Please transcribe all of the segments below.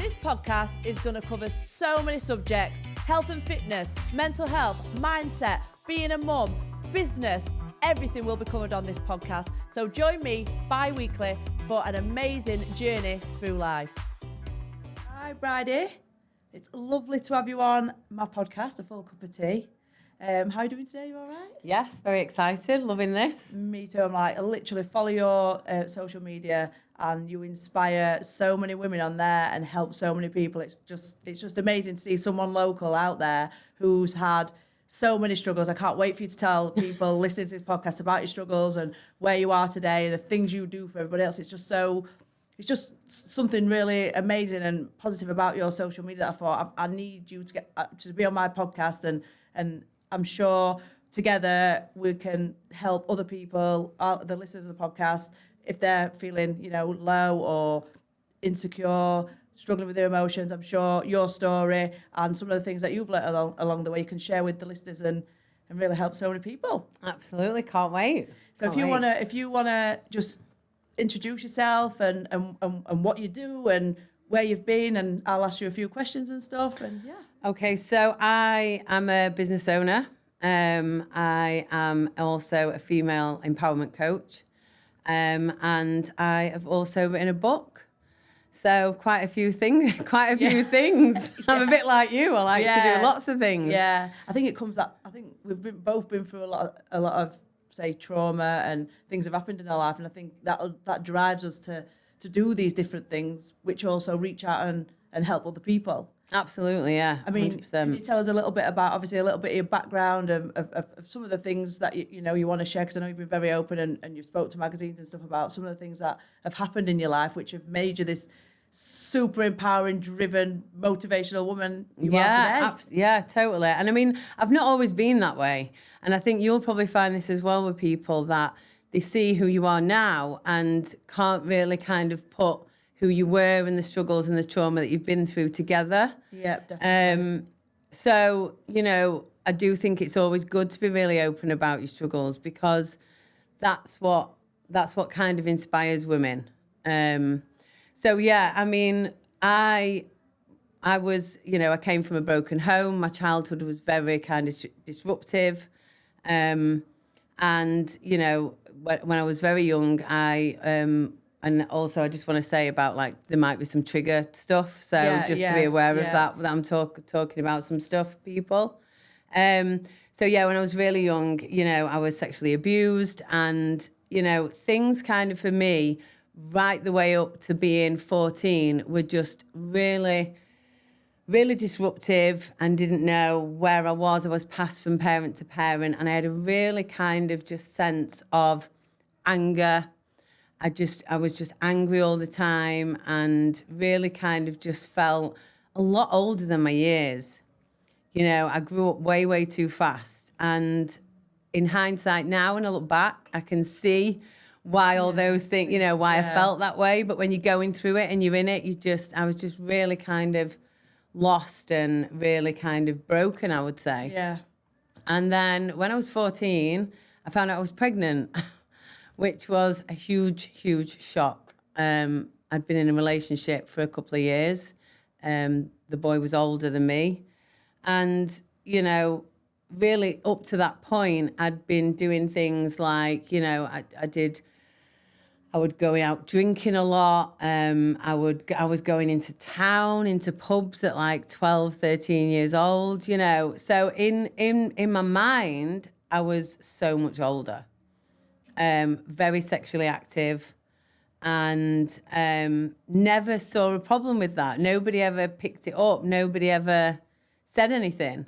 This podcast is going to cover so many subjects: health and fitness, mental health, mindset, being a mum, business. Everything will be covered on this podcast. So join me bi-weekly for an amazing journey through life. Hi, Bridie. It's lovely to have you on my podcast, A Full Cup of Tea. How are you doing today? You all right? Yes, very excited, loving this. Me too. I literally follow your social media, and you inspire so many women on there and help so many people. It's just amazing to see someone local out there who's had so many struggles. I can't wait for you to tell people listening to this podcast about your struggles and where you are today and the things you do for everybody else. It's just something really amazing and positive about your social media that I thought I need you to get to be on my podcast, and I'm sure together we can help other people, the listeners of the podcast, if they're feeling, low or insecure, struggling with their emotions. I'm sure your story and some of the things that you've learned along the way you can share with the listeners and really help so many people. Absolutely, can't wait. So if you wanna just introduce yourself and what you do and where you've been, and I'll ask you a few questions and stuff. And yeah. Okay, so I am a business owner. I am also a female empowerment coach. And I have also written a book. So quite a few things. I'm a bit like you. I like to do lots of things. Yeah, I think it comes that. I think we've both been through a lot of say trauma and things have happened in our life, and I think that drives us to do these different things, which also reach out and help other people. Absolutely, yeah. I mean, 100%. Can you tell us a little bit about, obviously, a little bit of your background of some of the things that you want to share? Because I know you've been very open and you've spoke to magazines and stuff about some of the things that have happened in your life, which have made you this super empowering, driven, motivational woman you are today. Yeah, totally. And I mean, I've not always been that way. And I think you'll probably find this as well with people, that they see who you are now and can't really kind of put who you were and the struggles and the trauma that you've been through together. Yeah, definitely. So, I do think it's always good to be really open about your struggles, because that's what kind of inspires women. So yeah, I mean, I was, I came from a broken home. My childhood was very kind of disruptive. And, when I was very young, and also I just want to say about, like, there might be some trigger stuff. So to be aware of that I'm talking about some stuff, people. So yeah, when I was really young, I was sexually abused, and, things kind of for me right the way up to being 14 were just really, really disruptive, and didn't know where I was. I was passed from parent to parent, and I had a really kind of just sense of anger. I was just angry all the time, and really kind of just felt a lot older than my years. I grew up way, way too fast. And in hindsight now, when I look back, I can see why all those things, why I felt that way. But when you're going through it and you're in it, I was just really kind of lost and really kind of broken, I would say. Yeah. And then when I was 14, I found out I was pregnant, which was a huge, huge shock. I'd been in a relationship for a couple of years. The boy was older than me. And, really up to that point, I'd been doing things like, I would go out drinking a lot. I was going into town, into pubs at like 12, 13 years old, So in my mind, I was so much older. Very sexually active, and never saw a problem with that. Nobody ever picked it up. Nobody ever said anything.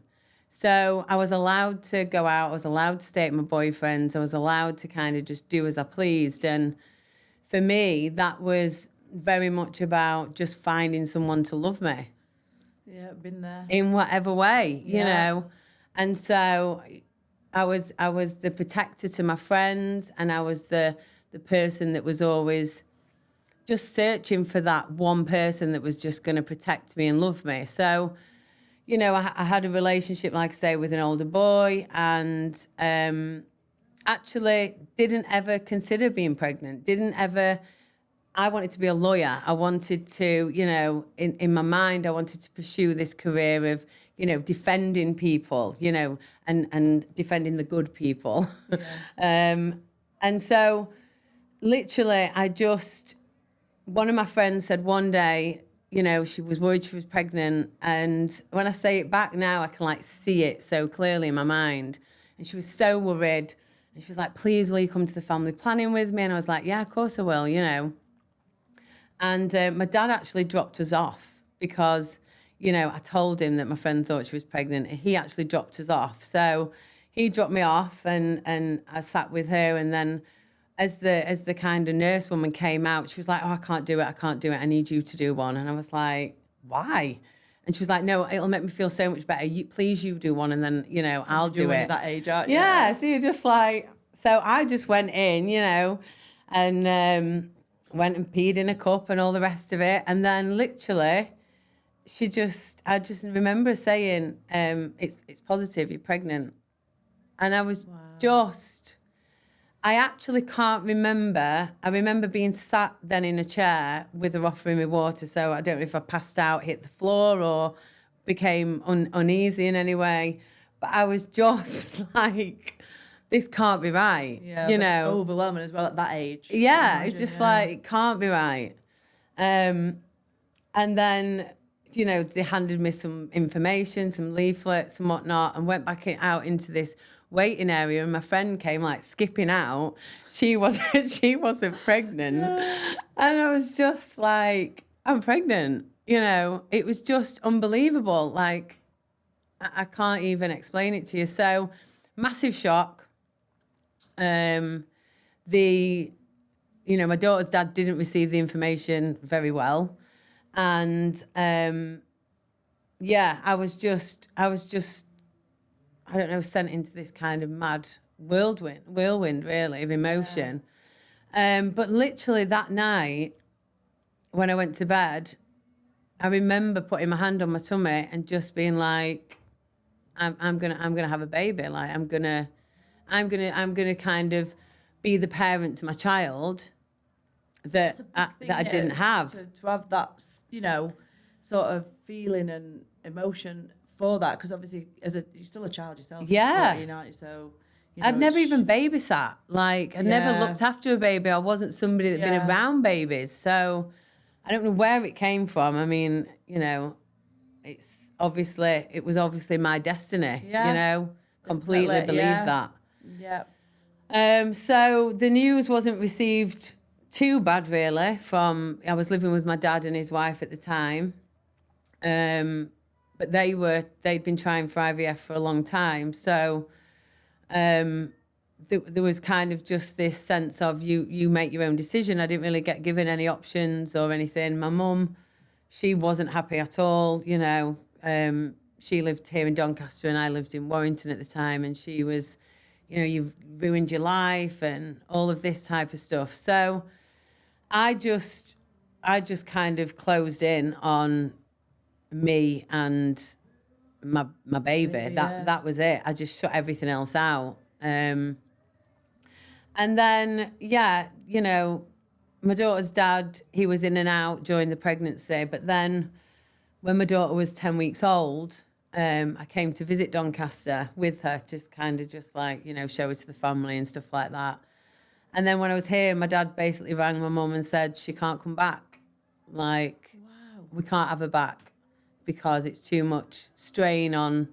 So I was allowed to go out. I was allowed to stay at my boyfriend's. I was allowed to kind of just do as I pleased. And for me, that was very much about just finding someone to love me. Yeah, been there. In whatever way, you know. And so I was the protector to my friends, and I was the person that was always just searching for that one person that was just going to protect me and love me. So, I had a relationship, like I say, with an older boy, and actually didn't ever consider being pregnant, didn't ever I wanted to be a lawyer. I wanted to, you know, in my mind, I wanted to pursue this career of, you know, defending people, you know, and defending the good people. Yeah. And so literally one of my friends said one day, you know, she was worried she was pregnant. And when I say it back now, I can like see it so clearly in my mind. And she was so worried. And she was like, please, will you come to the family planning with me? And I was like, yeah, of course I will, you know. And my dad actually dropped us off because, you know, I told him that my friend thought she was pregnant, and he actually dropped us off. So he dropped me off, and I sat with her. And then as the kind of nurse woman came out, she was like, oh, I can't do it. I need you to do one. And I was like, why? And she was like, no, it'll make me feel so much better. Please, you do one, and then, you know, I'll do it. At that age, aren't you? Yeah, so you're just like, so I just went in, you know, and went and peed in a cup and all the rest of it. And then literally, I just remember saying, it's positive, you're pregnant. And I was I actually can't remember. I remember being sat then in a chair with her offering me water. So I don't know if I passed out, hit the floor, or became uneasy in any way. But I was just like, this can't be right. Yeah, you know, overwhelming as well at that age. Yeah, it's just like, it can't be right. And then, you know, they handed me some information, some leaflets and whatnot, and went back out into this waiting area, and my friend came like skipping out. She wasn't pregnant. And I was just like, I'm pregnant. You know, it was just unbelievable. Like, I can't even explain it to you. So, massive shock. My daughter's dad didn't receive the information very well. And, I was just, I don't know, sent into this kind of mad whirlwind really, of emotion. Yeah. But literally that night, when I went to bed, I remember putting my hand on my tummy and just being like, I'm gonna have a baby. Like, I'm gonna kind of be the parent to my child that I didn't have. To have that, you know, sort of feeling and emotion for that, because obviously you're still a child yourself. Yeah. 14, aren't you? So, you know, I'd never even babysat. Like, I'd never looked after a baby. I wasn't somebody that'd been around babies. So I don't know where it came from. I mean, you know, it was obviously my destiny, you know, completely believe that. Yeah. So the news wasn't received too bad, really. I was living with my dad and his wife at the time. But they'd been trying for IVF for a long time. So there was kind of just this sense of you make your own decision. I didn't really get given any options or anything. My mum, she wasn't happy at all, you know. She lived here in Doncaster and I lived in Warrington at the time, and she was, you know, you've ruined your life and all of this type of stuff. So I just kind of closed in on me and my baby. That was it. I just shut everything else out. And then, you know, my daughter's dad, he was in and out during the pregnancy. But then when my daughter was 10 weeks old, I came to visit Doncaster with her, just like, you know, show her to the family and stuff like that. And then when I was here, my dad basically rang my mum and said she can't come back. Like, wow, we can't have her back because it's too much strain on,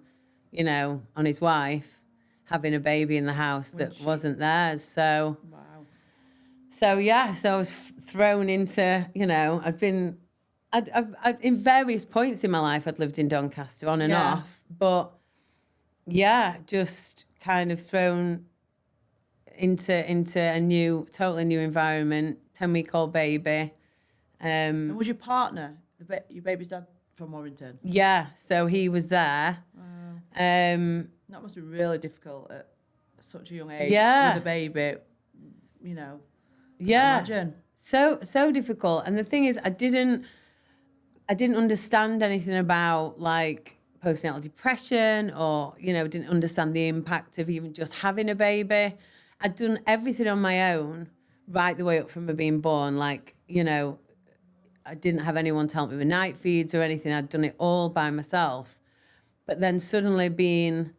you know, on his wife having a baby in the house that wasn't theirs. So, wow. So I was thrown into, you know, I'd in various points in my life, I'd lived in Doncaster on and off, but just kind of thrown into a totally new environment, 10-week-old baby. And was your partner, your baby's dad, from Warrington? Yeah, so he was there. That must be really difficult at such a young age with a baby, you know. Yeah. Imagine. So difficult. And the thing is, I didn't understand anything about like postnatal depression, or, you know, didn't understand the impact of even just having a baby. I'd done everything on my own, right the way up from me being born. Like, you know, I didn't have anyone to help me with night feeds or anything. I'd done it all by myself. But then suddenly being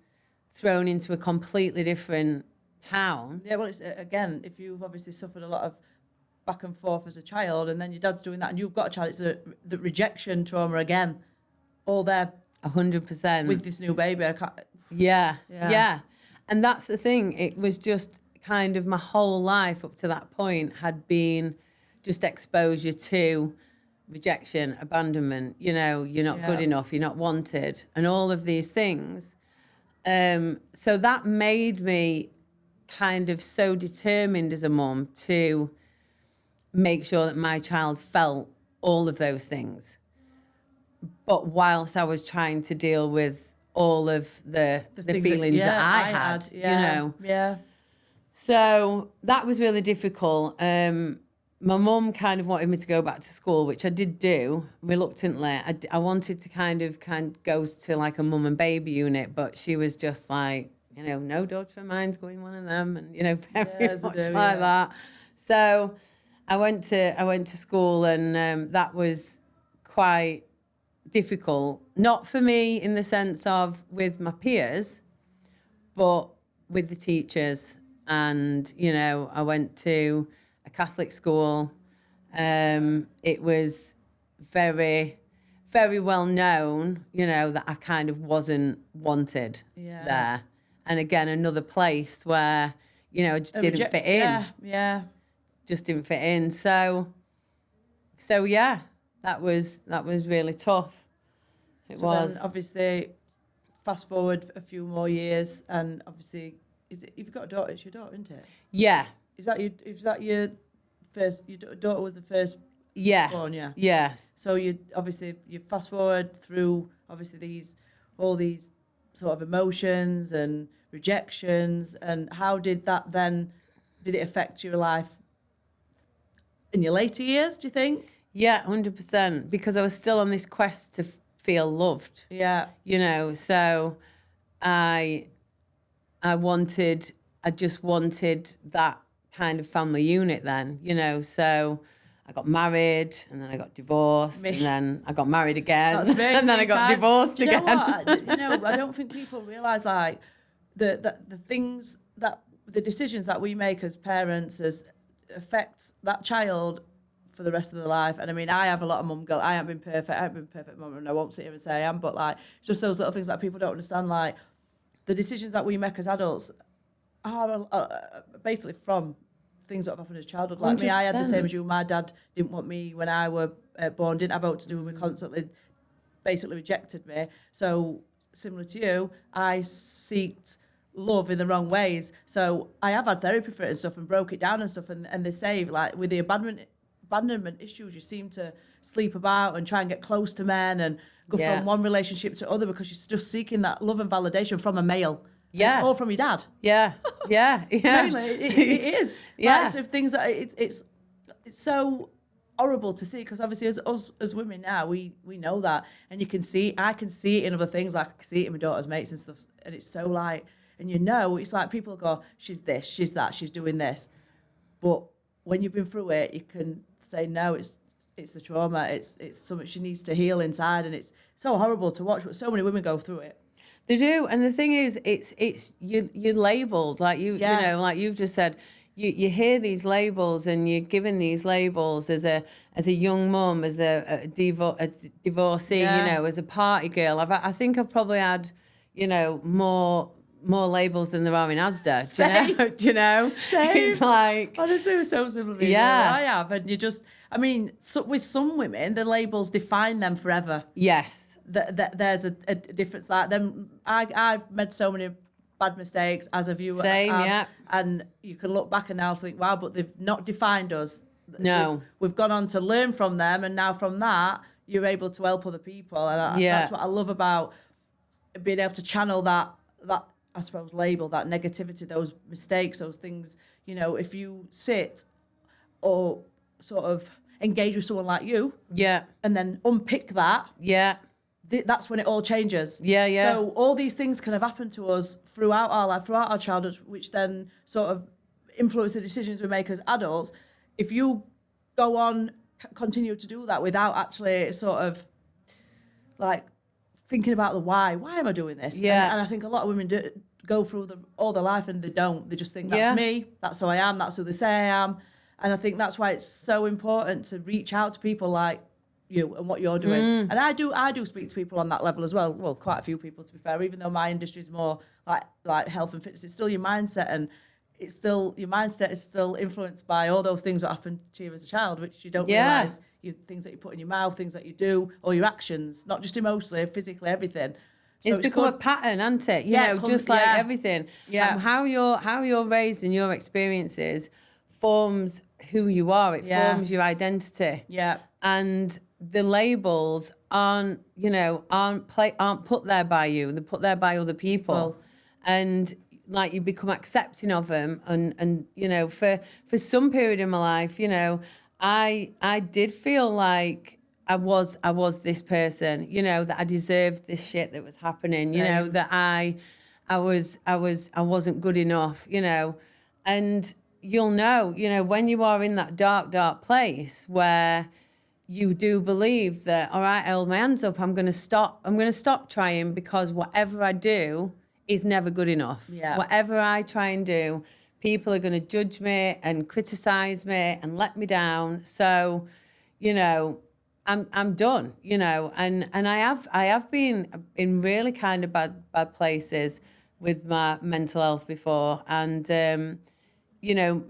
thrown into a completely different town. Yeah, well, it's again, if you've obviously suffered a lot of back and forth as a child, and then your dad's doing that, and you've got a child, it's the rejection trauma again, all there. 100%. With this new baby, I can't. Yeah. And that's the thing. It was just kind of my whole life up to that point had been just exposure to rejection, abandonment, you know, you're not good enough, you're not wanted, and all of these things. So that made me kind of so determined as a mum to make sure that my child felt all of those things. But whilst I was trying to deal with all of the feelings that I had, you know. Yeah. So that was really difficult. My mum kind of wanted me to go back to school, which I did do reluctantly. I wanted to kind of go to like a mum and baby unit, but she was just like, you know, no daughter of mine's going one of them, and you know, very much like that. So I went to school, and that was quite difficult. Not for me in the sense of with my peers, but with the teachers. And you know, I went to a Catholic school. It was very, very well known, you know, that I kind of wasn't wanted there. And again, another place where, you know, I just didn't fit in. Yeah. Just didn't fit in. So yeah, that was really tough. It was. Then obviously, fast forward a few more years, and obviously, you've got a daughter. It's your daughter, isn't it? Yeah. Is that your first? Your daughter was the first. Yeah. Born, yeah. Yes. So you fast forward through obviously all these sort of emotions and rejections, and how did it affect your life in your later years, do you think? Yeah, 100%, because I was still on this quest to feel loved. Yeah. You know, so I just wanted that kind of family unit then, you know, so I got married, and then I got divorced, and then I got married again, and then I got divorced again. You know, I don't think people realise like the things that the decisions that we make as parents affects that child for the rest of their life. And I mean, I have a lot of mum guilt. I haven't been perfect mum, and I won't sit here and say I am, but like it's just those little things that people don't understand. Like the decisions that we make as adults are basically from things that have happened as childhood. Like 100%. Me, I had the same as you. My dad didn't want me when I was born, didn't have out to do with me, constantly basically rejected me. So similar to you, I seeked love in the wrong ways. So I have had therapy for it and stuff, and broke it down and stuff, and they say like with the abandonment issues, you seem to sleep about and try and get close to men and go from one relationship to other because you're just seeking that love and validation from a male. Yeah, it's all from your dad. Yeah. Mainly, it is. Yeah, like, so things that it's so horrible to see, because obviously as us as women now we know that, and I can see it in other things. Like I can see it in my daughter's mates and stuff, and it's so like, and you know, it's like people go, she's this, she's that, she's doing this, but when you've been through it, you can say no, it's the trauma, it's something she needs to heal inside, and it's so horrible to watch. But so many women go through it. They do, and the thing is, it's you're labelled, like you know, like you've just said, you hear these labels, and you're given these labels as a young mum, as a divorcee, you know, as a party girl. I think I've probably had, you know, more labels than there are in Asda. Same. Do you know? Same. It's like, honestly, it was so similar. Yeah, I have, and you just, I mean, so with some women, the labels define them forever. Yes. There's a difference. Like them, I've made so many bad mistakes, as have you. Same, yeah. And you can look back and now think, wow, but they've not defined us. No. We've gone on to learn from them, and now from that, you're able to help other people. And that's what I love about being able to channel that I suppose label, that negativity, those mistakes, those things. You know, if you sit or sort of engage with someone like you, and then unpick that, that's when it all changes. Yeah. So all these things can have happened to us throughout our life, throughout our childhood, which then sort of influence the decisions we make as adults, if you go on, continue to do that without actually sort of like thinking about the why am I doing this? Yeah. And I think a lot of women go through all their life and they don't. They just think that's me, that's who I am, that's who they say I am. And I think that's why it's so important to reach out to people like you and what you're doing. And I do speak to people on that level as well. Well, quite a few people, to be fair, even though my industry is more like health and fitness, it's still your mindset, and it's still your mindset is still influenced by all those things that happened to you as a child, which you don't realise. Things that you put in your mouth, things that you do, or your actions, not just emotionally, physically, everything. So it's become a pattern, hasn't it? You know, just like everything. Yeah. How you're raised and your experiences forms who you are. It forms your identity. Yeah. And the labels aren't put there by you. They're put there by other people. And like you become accepting of them. And you know, for some period in my life, you know, I did feel like I was this person, you know, that I deserved this shit that was happening. Same. You know, that I wasn't good enough, you know. And you'll know, you know, when you are in that dark place where you do believe that, all right, I hold my hands up, I'm going to stop trying, because whatever I do is never good enough. Yeah. Whatever I try and do, people are going to judge me and criticize me and let me down. So, you know, I'm done, you know, and I have been in really kind of bad places with my mental health before, and you know,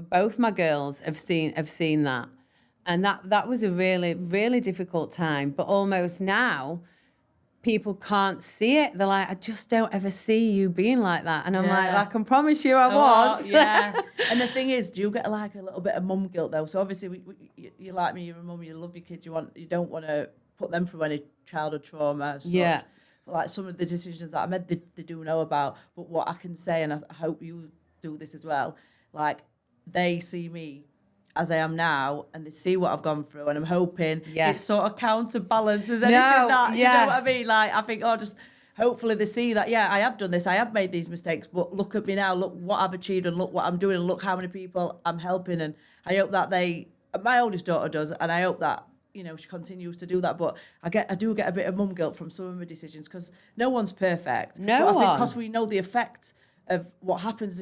both my girls have seen that, and that was a really, really difficult time. But almost now, people can't see it. They're like, I just don't ever see you being like that. And I'm like, I can promise you I was. Yeah. And the thing is, do you get like a little bit of mum guilt though? So obviously, you like me, you're a mum, you love your kids, you don't want to put them through any childhood trauma. Yeah. But like some of the decisions that I made, they do know about. But what I can say, and I hope you do this as well, like they see me as I am now, and they see what I've gone through, and I'm hoping it sort of counterbalances anything that, you know what I mean? Like, I think, just hopefully they see that, I have done this, I have made these mistakes, but look at me now, look what I've achieved, and look what I'm doing, and look how many people I'm helping, and I hope that my oldest daughter does, and I hope that, you know, she continues to do that. But I do get a bit of mum guilt from some of my decisions, because no one's perfect. No one. I think because we know the effect of what happens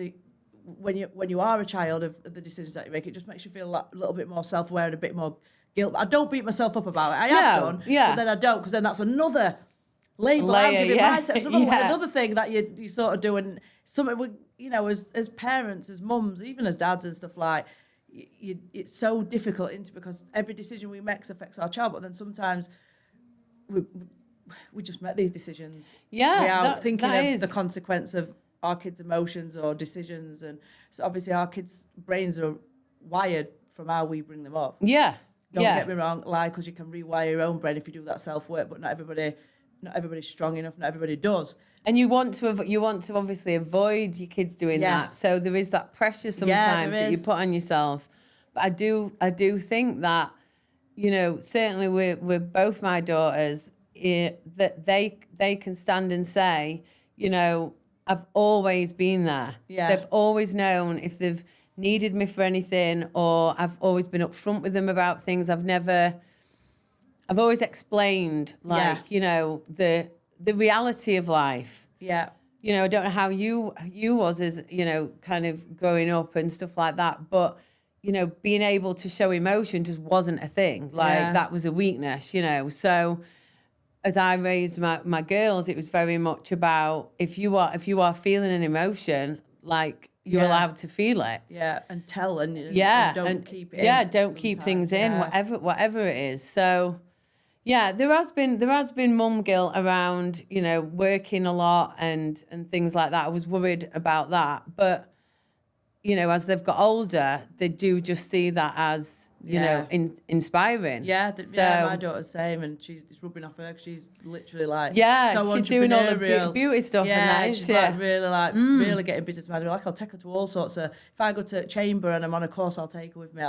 when you are a child of the decisions that you make, it just makes you feel a little bit more self-aware and a bit more guilt. I don't beat myself up about it. I have done, but then I don't, because then that's another label I'm giving myself. It's another thing that you sort of do, and something, you know, as parents, as mums, even as dads and stuff, like, it's so difficult because every decision we make affects our child, but then sometimes we just make these decisions without thinking of the consequence of our kids' emotions or decisions. And so obviously our kids' brains are wired from how we bring them up. Don't get me wrong, because you can rewire your own brain if you do that self-work, but not everybody's strong enough, not everybody does. And you want to obviously avoid your kids doing that. So there is that pressure sometimes that you put on yourself. But I do think that, you know, certainly with both my daughters, that they can stand and say, you know, I've always been there. They've always known if they've needed me for anything, or I've always been upfront with them about things. I've always explained, like, you know, the reality of life. You know, I don't know how you was as, you know, kind of growing up and stuff like that, but, you know, being able to show emotion just wasn't a thing. Like, that was a weakness, you know. So as I raised my girls, it was very much about if you are feeling an emotion, like, you're allowed to feel it. And tell and don't keep it in. Don't keep things in, whatever it is. So there has been mum guilt around, you know, working a lot and things like that. I was worried about that. But, you know, as they've got older, they do just see that as, you know, inspiring. My daughter's same, and she's rubbing off her leg. She's literally like, so she's doing all the beauty stuff. And she's like really getting business manager. Like, I'll take her to all sorts of. If I go to Chamber and I'm on a course, I'll take her with me.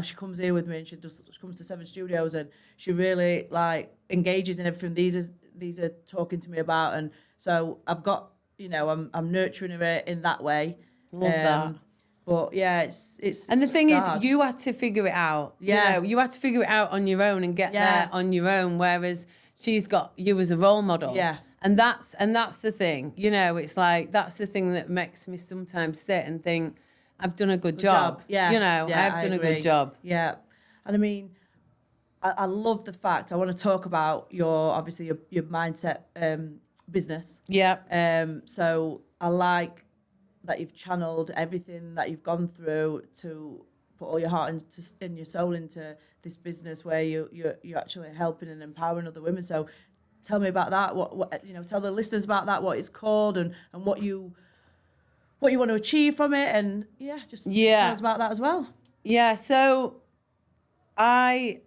She comes here with me, and she comes to 7 Studios, and she really like engages in everything these are talking to me about. And so I've got, you know, I'm nurturing her in that way. Love that. But yeah, it's. And the thing is, hard. you had to figure it out. Yeah. You had to figure it out on your own and get there on your own. Whereas she's got you as a role model. Yeah. And that's the thing. It's like that's the thing that makes me sometimes sit and think, I've done a good job. Yeah. I've done a good job. Yeah. And I mean, I love the fact. I want to talk about your mindset business. Yeah. So I like that you've channeled everything that you've gone through to put all your heart and your soul into this business where you're actually helping and empowering other women. So tell me about that. What tell the listeners about that. What it's called and what you want to achieve from it. And just tell us about that as well. Yeah. So I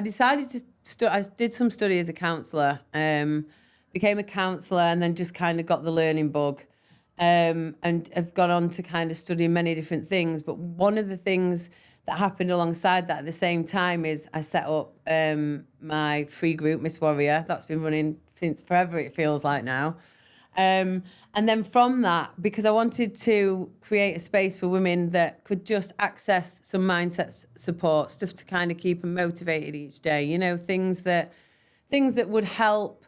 decided to I did some study as a counsellor. Became a counsellor and then just kind of got the learning bug. And have gone on to kind of study many different things. But one of the things that happened alongside that at the same time is I set up my free group, Miss Warrior. That's been running since forever, it feels like now. And then from that, because I wanted to create a space for women that could just access some mindset support, stuff to kind of keep them motivated each day, things that would help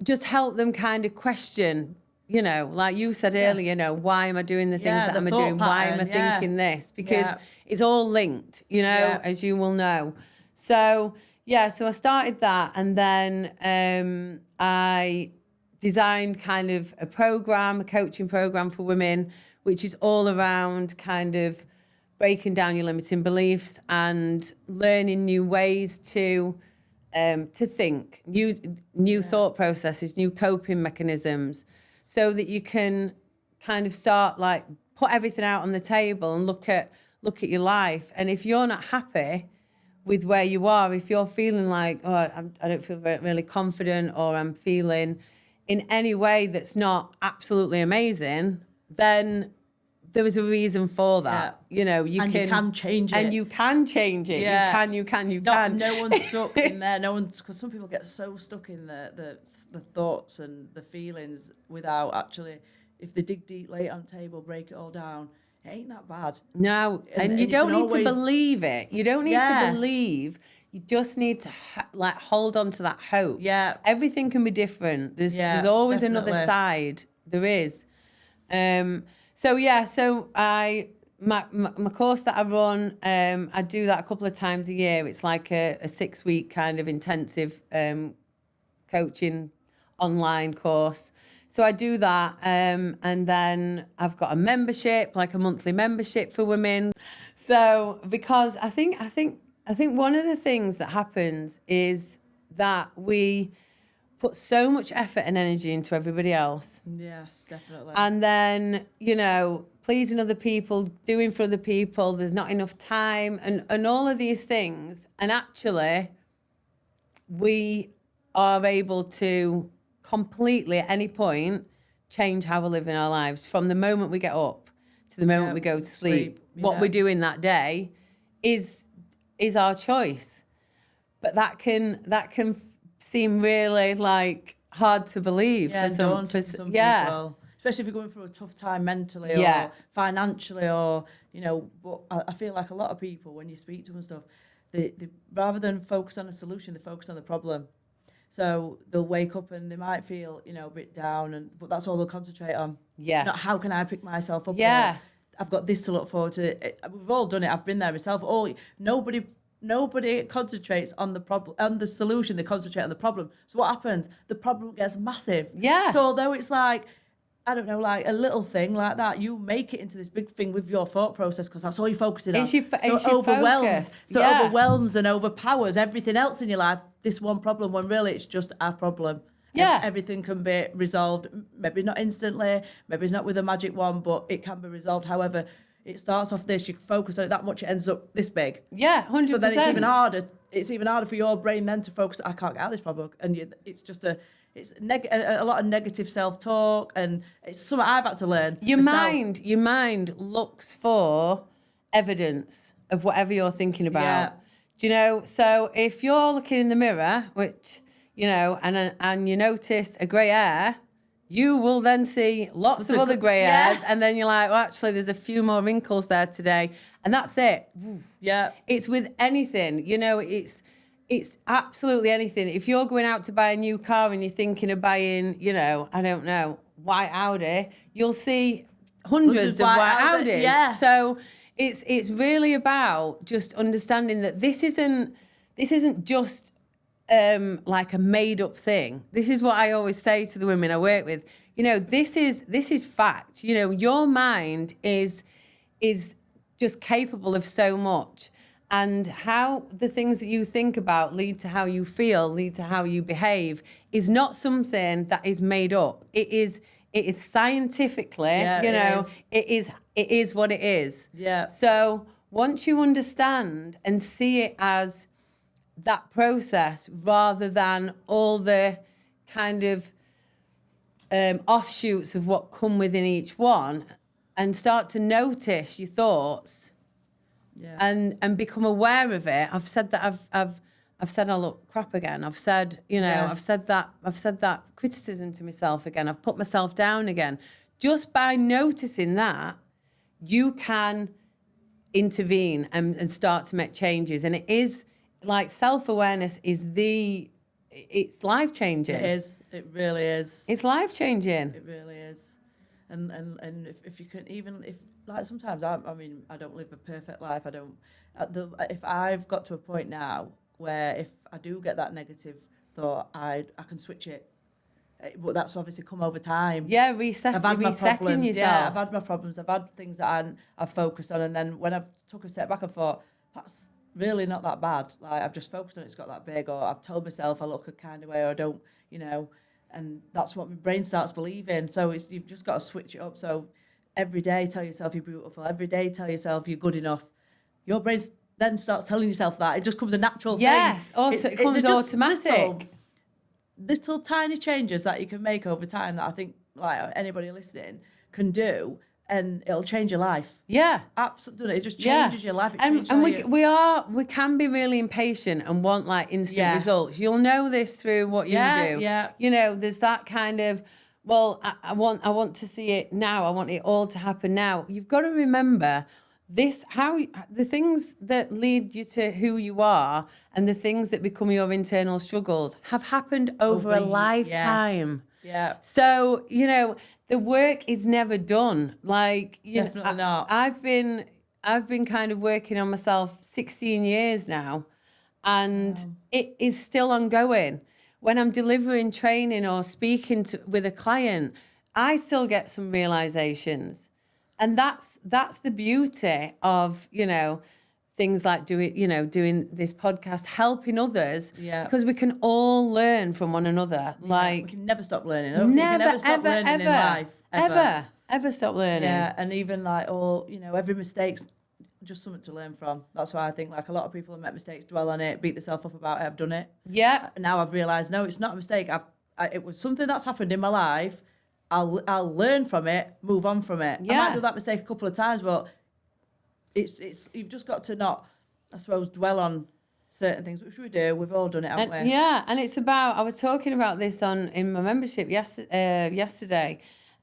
just help them kind of question, like you said earlier, why am I doing the things that I'm doing? Why am I thinking this? Because it's all linked, as you will know. So I started that, and then I designed kind of a coaching program for women, which is all around kind of breaking down your limiting beliefs and learning new ways to think, new thought processes, new coping mechanisms, so that you can kind of start like put everything out on the table and look at your life. And if you're not happy with where you are, if you're feeling like, I don't feel really confident, or I'm feeling in any way that's not absolutely amazing, then there is a reason for that. You can change it. And you can change it. Yeah. You can. No one's stuck in there. Because some people get so stuck in the thoughts and the feelings without actually, if they dig deep, lay it on the table, break it all down, it ain't that bad. No, and you don't need to believe it. You don't need to believe. You just need to hold on to that hope. Yeah. Everything can be different. There's always another side. There is. So my course that I run, I do that a couple of times a year. It's like a 6-week kind of intensive coaching online course. So I do that, and then I've got a membership, like a monthly membership for women. So because I think one of the things that happens is that we put so much effort and energy into everybody else. Yes, definitely. And then, pleasing other people, doing for other people, there's not enough time and all of these things. And actually, we are able to completely at any point change how we're living our lives from the moment we get up to the moment we go to sleep. What we're doing that day is our choice. But that can seem really like hard to believe for some people. Especially if you're going through a tough time mentally or financially, or but I feel like a lot of people, when you speak to them and stuff, they rather than focus on a solution, they focus on the problem. So they'll wake up and they might feel a bit down, but that's all they'll concentrate on. Yeah. Not how can I pick myself up? Yeah. I've got this to look forward to. We've all done it. I've been there myself. Nobody concentrates on the problem, on the solution. They concentrate on the problem. So what happens? The problem gets massive. Yeah. So although it's like, I don't know, like a little thing like that, you make it into this big thing with your thought process because that's all you're focusing on. It overwhelms and overpowers everything else in your life. This one problem, when really it's just a problem. Yeah. And everything can be resolved. Maybe not instantly. Maybe it's not with a magic wand, but it can be resolved. However, it starts off this, you focus on it that much, it ends up this big. Yeah, 100%. So then it's even harder. It's even harder for your brain then to focus. I can't get out of this problem, and it's just a lot of negative self-talk, and it's something I've had to learn. Your mind looks for evidence of whatever you're thinking about. Yeah. Do you know? So if you're looking in the mirror, which and you noticed a grey hair, you will then see lots of other grey hairs, and then you're like, well, actually, there's a few more wrinkles there today, and that's it. Yeah. It's with anything, you know, it's absolutely anything. If you're going out to buy a new car and you're thinking of buying, you know, I don't know, white Audi, you'll see hundreds of white Audis. Yeah. So it's really about just understanding that this isn't just like a made up thing. This is what I always say to the women I work with. You know, this is fact. You know, your mind is just capable of so much. And how the things that you think about lead to how you feel, lead to how you behave, is not something that is made up. It is scientifically, it is what it is. Yeah. So once you understand and see it as that process rather than all the kind of offshoots of what come within each one, and start to notice your thoughts. Yeah. And become aware of it. I've said that I've said I look crap again. I've said, you know, I've said that criticism to myself again. I've put myself down again. Just by noticing that, you can intervene and start to make changes. And it is like self-awareness it's life-changing. It is. It really is. It's life-changing. It really is. And if you can, even if, like, sometimes I mean, I don't live a perfect life. If I've got to a point now where if I do get that negative thought, I can switch it. But that's obviously come over time. Yeah, resetting yourself. Yeah, I've had my problems. I've had things that I've focused on, and then when I've took a step back, I thought, that's really not that bad. Like, I've just focused on it's got that big, or I've told myself I look a kind of way, or I don't, you know, and that's what my brain starts believing. So you've just got to switch it up. So every day tell yourself you're beautiful. Every day tell yourself you're good enough. Your brain then starts telling yourself that. It just becomes a natural thing. Yes, it becomes automatic. Little tiny changes that you can make over time that I think, like, anybody listening can do, and it'll change your life. Yeah, absolutely. It just changes your life. We can be really impatient and want like instant results. You'll know this through what you do. Yeah. You know, there's that kind of, well, I want to see it now. I want it all to happen now. You've got to remember the things that lead you to who you are and the things that become your internal struggles have happened over a lifetime. Yes. Yeah. So, you know, the work is never done. Like, definitely not. I've been kind of working on myself 16 years now, and it is still ongoing. When I'm delivering training or speaking with a client, I still get some realizations. And that's the beauty of, you know, things like doing this podcast, helping others, because we can all learn from one another. Like, we can never stop learning. I don't think you can never stop learning in life. Ever stop learning. Yeah, and even like every mistake's just something to learn from. That's why I think, like, a lot of people have made mistakes, dwell on it, beat themselves up about it. I've done it. Yeah. Now I've realised, no, it's not a mistake. It was something that's happened in my life. I'll learn from it, move on from it. Yeah. I might do that mistake a couple of times, but it's you've just got to not, I suppose, dwell on certain things, which we do. We've all done it, haven't we? Yeah, and it's about, I was talking about this in my membership yesterday.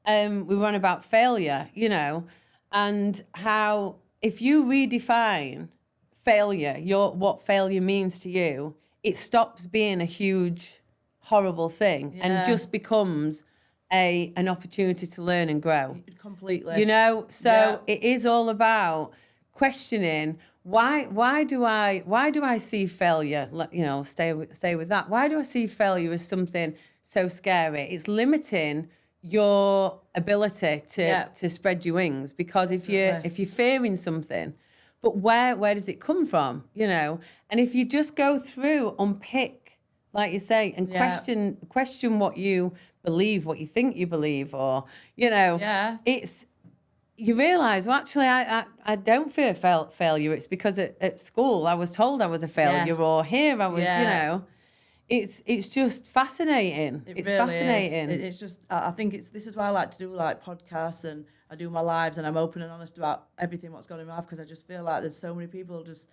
We were on about failure, you know, and how if you redefine failure, what failure means to you, it stops being a huge, horrible thing and just becomes an opportunity to learn and grow. Completely. You know, so it is all about questioning why do I see failure? You know, stay with that. Why do I see failure as something so scary? It's limiting your ability to spread your wings, because if you're fearing something, but where does it come from? You know, and if you just go through, unpick, like you say, and question what you believe, what you think you believe, or, you know, it's, you realise, well, actually, I don't fear failure. It's because at school I was told I was a failure, or here I was, you know. It's just fascinating. It's really fascinating. It's just, I think this is why I like to do like podcasts, and I do my lives, and I'm open and honest about everything what's going on in my life, because I just feel like there's so many people just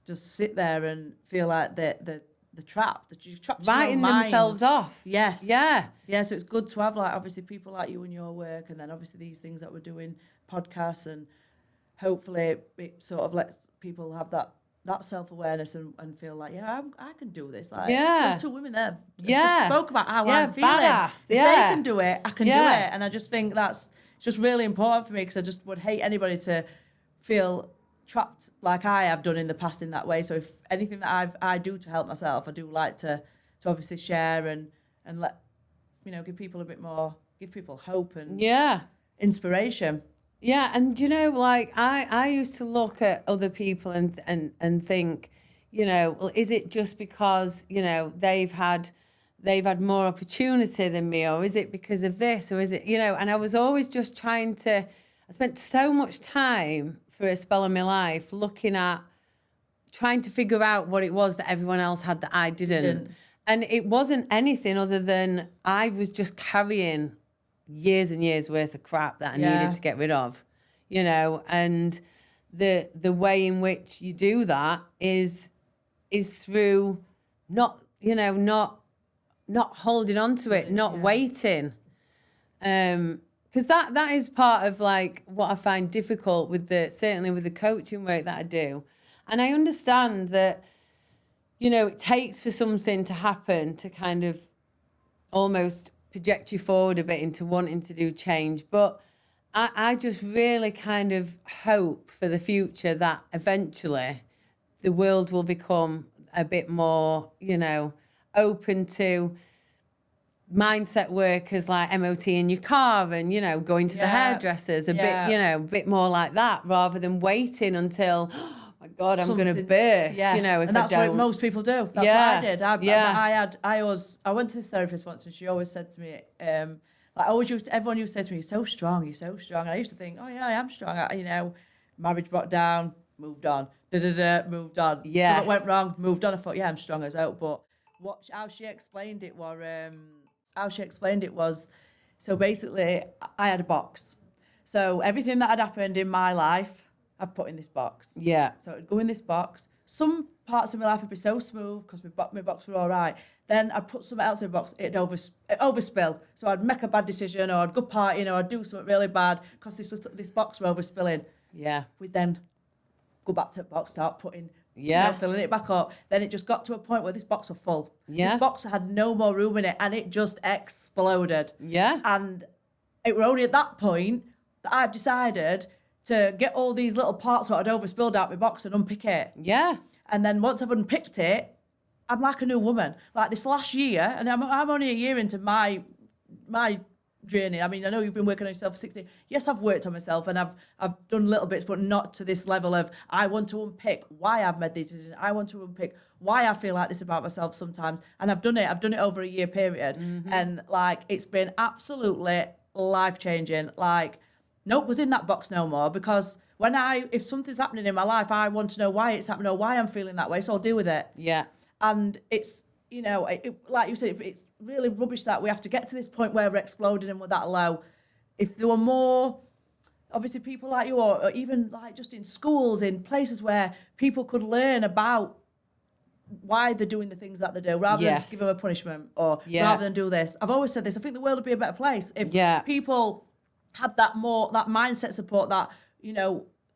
sit there and feel like they're the trap that you trapped writing themselves off. Yes. Yeah. Yeah. So it's good to have like obviously people like you and your work, and then obviously these things that we're doing, podcasts, and hopefully it sort of lets people have that self-awareness and feel like, I can do this. Like those two women there just spoke about how I'm feeling. Badass. If they can do it, I can do it. And I just think that's just really important for me, because I just would hate anybody to feel trapped like I have done in the past in that way. So if anything that I do to help myself, I do like to obviously share and let, give people a bit more, give people hope and inspiration. Yeah, and like I used to look at other people and think, well, is it just because they've had more opportunity than me, or is it because of this, or is it And I was always just trying to. I spent so much time for a spell in my life trying to figure out what it was that everyone else had that I didn't. And it wasn't anything other than I was just carrying years and years worth of crap that I needed to get rid of, and the way in which you do that is through not holding on to it, not waiting. Because that is part of like what I find difficult certainly with the coaching work that I do. And I understand that, it takes for something to happen to kind of almost project you forward a bit into wanting to do change. But I just really kind of hope for the future that eventually the world will become a bit more, open to mindset workers like MOT in your car and, going to the hairdressers a bit, a bit more like that, rather than waiting until, oh my God, I'm going to burst, if and that's I don't. what most people do. That's what I did. I went to this therapist once, and she always said to me, everyone used to say to me, you're so strong. And I used to think, oh yeah, I am strong. Marriage brought down, moved on, moved on. Yes. Something went wrong, moved on. I thought, yeah, I'm strong as out. But how she explained it was, so basically I had a box. So everything that had happened in my life, I've put in this box. Yeah. So it'd go in this box. Some parts of my life would be so smooth because my box were all right. Then I'd put something else in the box, it'd overspill. So I'd make a bad decision, or I'd go partying, or I'd do something really bad because this box were overspilling. Yeah. We'd then go back to the box, start putting, filling it back up. Then it just got to a point where this box was full. Yeah. This box had no more room in it, and it just exploded. Yeah. And it were only at that point that I've decided to get all these little parts that I'd overspilled out my box and unpick it. Yeah. And then once I've unpicked it, I'm like a new woman. Like this last year, and I'm only a year into my journey. I mean, I know you've been working on yourself for 16. Yes, I've worked on myself, and I've done little bits, but not to this level of I want to unpick why I've made these decisions. I want to unpick why I feel like this about myself sometimes. And I've done it over a year period. Mm-hmm. And like, it's been absolutely life-changing. Like, no goes in that box no more, because if something's happening in my life, I want to know why it's happening or why I'm feeling that way, so I'll deal with it. Yeah. And it's, like you said, it's really rubbish that we have to get to this point where we're exploding and we're that low. If there were more, obviously, people like you, or even like just in schools, in places where people could learn about why they're doing the things that they do, rather than give them a punishment, or rather than do this. I've always said this, I think the world would be a better place if people had that mindset support, that,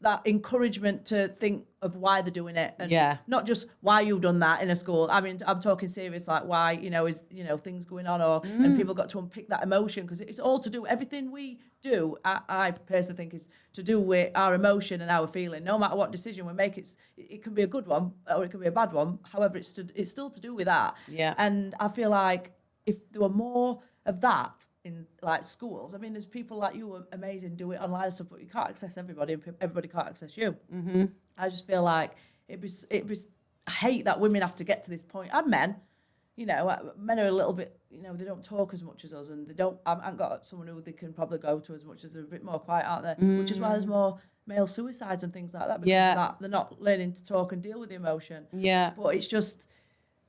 that encouragement to think of why they're doing it, and not just why you've done that in a school. I mean, I'm talking serious, like why, is things going on, or and people got to unpick that emotion, because it's all to do, everything we do, I personally think, is to do with our emotion and our feeling. No matter what decision we make, it can be a good one or it can be a bad one. However, it's still to do with that. Yeah. And I feel like if there were more of that in like schools, I mean, there's people like you, amazing, do it online and stuff, but you can't access everybody, and everybody can't access you. Mm-hmm. I just feel like it was. I hate that women have to get to this point, and men. Men are a little bit, they don't talk as much as us, and I haven't got someone who they can probably go to as much, as they're a bit more quiet, aren't they? Which is why there's more male suicides and things like that, because of that. They're not learning to talk and deal with the emotion. Yeah. But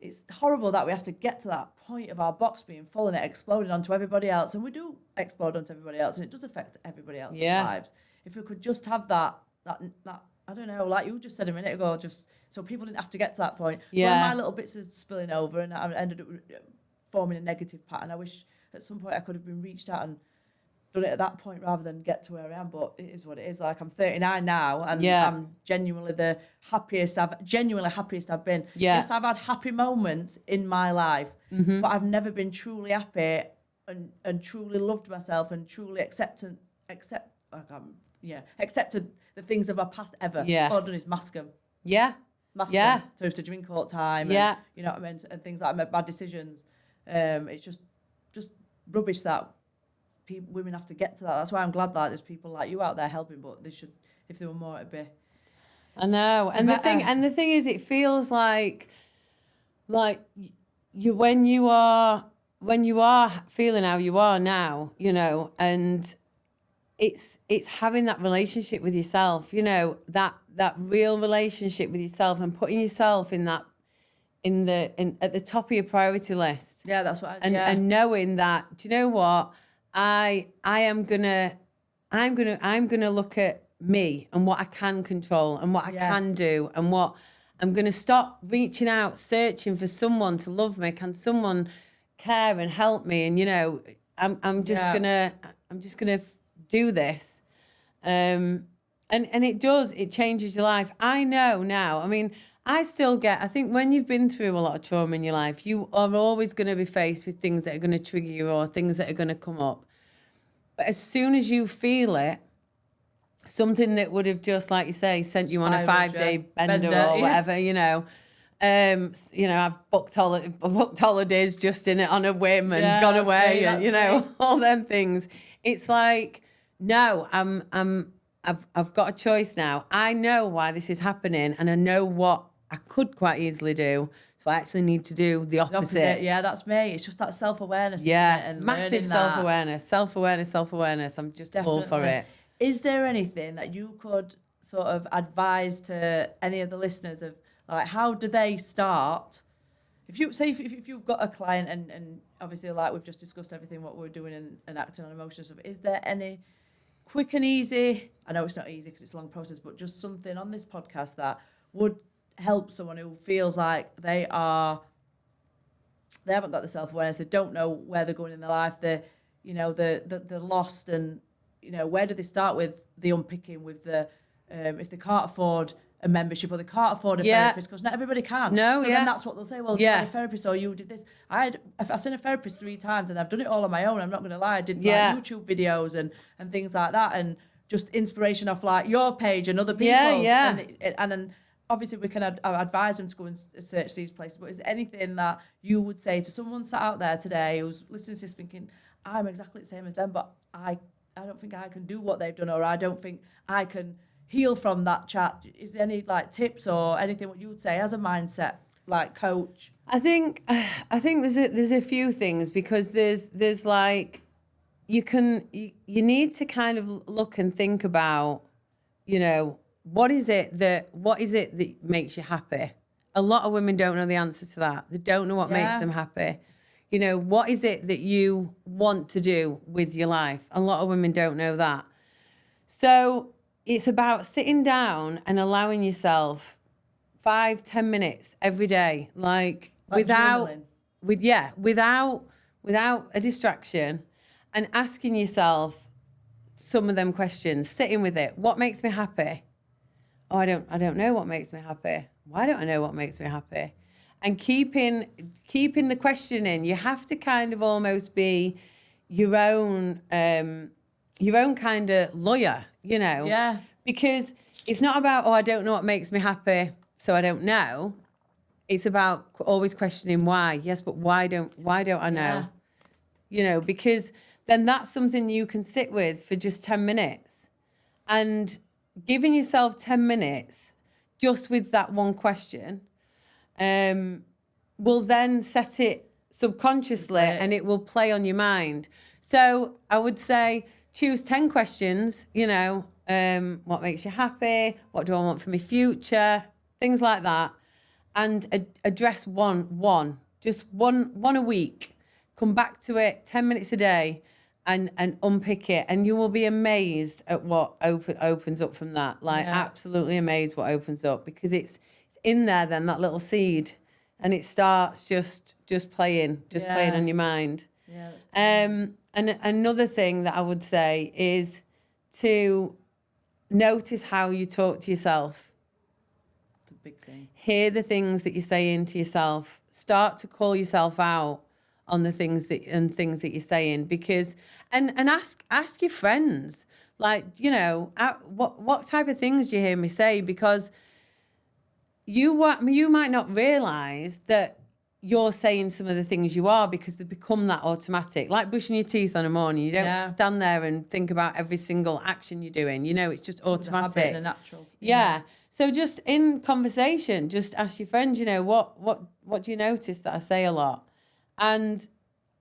it's horrible that we have to get to that point of our box being full and it exploding onto everybody else. And we do explode onto everybody else, and it does affect everybody else's lives. If we could just have that I don't know, like you just said a minute ago, just so people didn't have to get to that point. So Yeah. when my little bits are spilling over and I ended up forming a negative pattern, I wish at some point I could have been reached out and done it at that point rather than get to where I am. But it is what it is. Like, I'm 39 now, and I'm genuinely the happiest I've been. Yeah. Yes, I've had happy moments in my life, but I've never been truly happy and truly loved myself and truly accepted the things of my past ever. Yes. All I've done is mask them. Yeah. Mask Yeah. them. So I used to drink all the time. Yeah. And, you know what I mean? And things like my bad decisions. It's just rubbish that women have to get to that. That's why I'm glad that there's people like you out there helping, but they should, if there were more, it'd be. I know. And the thing is, it feels like you when you are feeling how you are now, you know, and it's having that relationship with yourself, you know, that real relationship with yourself and putting yourself at the top of your priority list. Yeah, that's what and knowing that, do you know what? I'm gonna look at me and what I can control and what I can do and what I'm gonna stop reaching out, searching for someone to love me. Can someone care and help me? And you know, I'm just gonna do this, and it changes your life. I know now. I mean, I think when you've been through a lot of trauma in your life, you are always going to be faced with things that are going to trigger you or things that are going to come up. But as soon as you feel it, something that would have just, like you say, sent you on a 5-day bender or whatever, you know, I've booked holidays just in it on a whim and gone away and, you know, all them things. It's like, no, I've got a choice now. I know why this is happening and I know what I could quite easily do. So I actually need to do the opposite. Yeah, that's me. It's just that self-awareness. Yeah, and massive self-awareness. I'm just all for it. Is there anything that you could sort of advise to any of the listeners of, like, how do they start? If you've got a client and obviously, like we've just discussed everything, what we're doing and acting on emotions, is there any quick and easy, I know it's not easy because it's a long process, but just something on this podcast that would help someone who feels like they haven't got the self-awareness, they don't know where they're going in their life, they're lost, and, you know, where do they start with the unpicking, with the, if they can't afford a membership or they can't afford a therapist, because not everybody can. No, so then that's what they'll say, well, you had a therapist or you did this. I've seen a therapist 3 times and I've done it all on my own. I'm not going to lie. I did like YouTube videos and things like that, and just inspiration off like your page and other people's. And then obviously we can advise them to go and search these places. But is there anything that you would say to someone sat out there today who's listening to this thinking, I'm exactly the same as them, but I don't think I can do what they've done, or I don't think I can heal from that chat? Is there any like tips or anything what you would say as a mindset like coach? I think there's a few things, because there's like you need to kind of look and think about, you know, what is it that makes you happy? A lot of women don't know the answer to that. They don't know what makes them happy. You know, what is it that you want to do with your life? A lot of women don't know that. So it's about sitting down and allowing yourself 5-10 minutes every day, without a distraction, and asking yourself some of them questions, sitting with it. What makes me happy? Oh, I don't know what makes me happy. Why don't I know what makes me happy? And keeping the questioning. You have to kind of almost be your own kind of lawyer, you know? Yeah. Because it's not about, I don't know what makes me happy, so I don't know. It's about always questioning why. Yes, but why don't I know? Yeah. You know, because then that's something you can sit with for just 10 minutes. And giving yourself 10 minutes just with that one question will then set it subconsciously and it will play on your mind. So I would say choose 10 questions, you know, what makes you happy? What do I want for my future? Things like that. And address one, just one a week. Come back to it 10 minutes a day and unpick it, and you will be amazed at what opens up from that. Like absolutely amazed what opens up, because it's in there then, that little seed, and it starts just playing on your mind. Yeah. And another thing that I would say is to notice how you talk to yourself. It's a big thing. Hear the things that you're saying to yourself. Start to call yourself out on the things that you're saying, because and ask your friends, like, you know, what type of things do you hear me say, because you might not realise that you're saying some of the things you are, because they become that automatic, like brushing your teeth on a morning. You don't stand there and think about every single action you're doing. You know, it's just automatic. And a natural thing. Yeah. So just in conversation, just ask your friends, you know, what do you notice that I say a lot? And,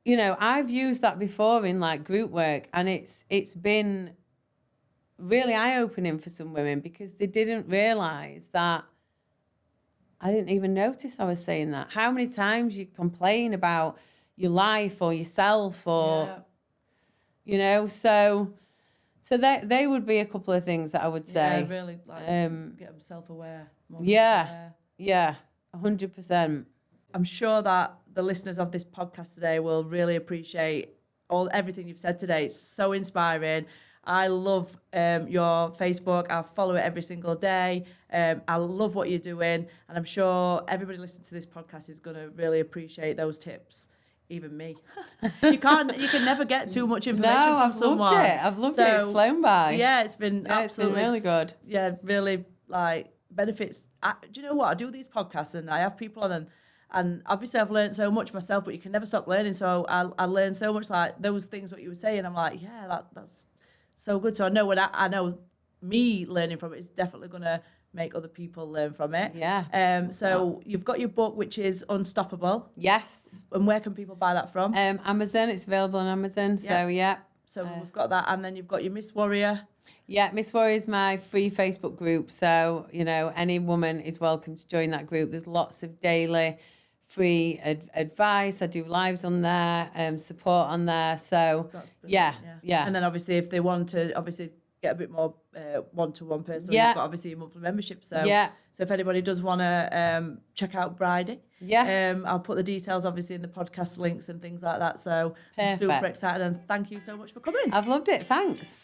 you know, I've used that before in like group work, and it's been really eye-opening for some women, because they didn't realise that I didn't even notice I was saying that. How many times you complain about your life or yourself, or, you know, so they would be a couple of things that I would say. Yeah, really, like, get them self-aware. Yeah, 100%. I'm sure that the listeners of this podcast today will really appreciate everything you've said today. It's so inspiring. I love your Facebook. I follow it every single day. I love what you're doing, and I'm sure everybody listening to this podcast is going to really appreciate those tips. Even me. You can never get too much information from someone. I've loved it. It's flown by. Yeah, it's been absolutely, it's been really good. Yeah, really like benefits. Do you know what? I do these podcasts and I have people on, and obviously I've learned so much myself, but you can never stop learning. So I learned so much, like those things what you were saying. I'm like, yeah, that's so good. So I know I know me learning from it is definitely going to make other people learn from it. Yeah. So you've got your book, which is Unstoppable. Yes. And where can people buy that from? Amazon. It's available on Amazon. So yeah. So we've got that, and then you've got your Miss Warrior. Yeah, Miss Warrior is my free Facebook group. So, you know, any woman is welcome to join that group. There's lots of daily free advice. I do lives on there, support on there. So yeah. And then obviously if they want to get a bit more one-to-one person, you've got obviously a monthly membership. So so if anybody does want to check out Bridie, I'll put the details obviously in the podcast links and things like that. So I'm super excited, and thank you so much for coming. I've loved it. Thanks.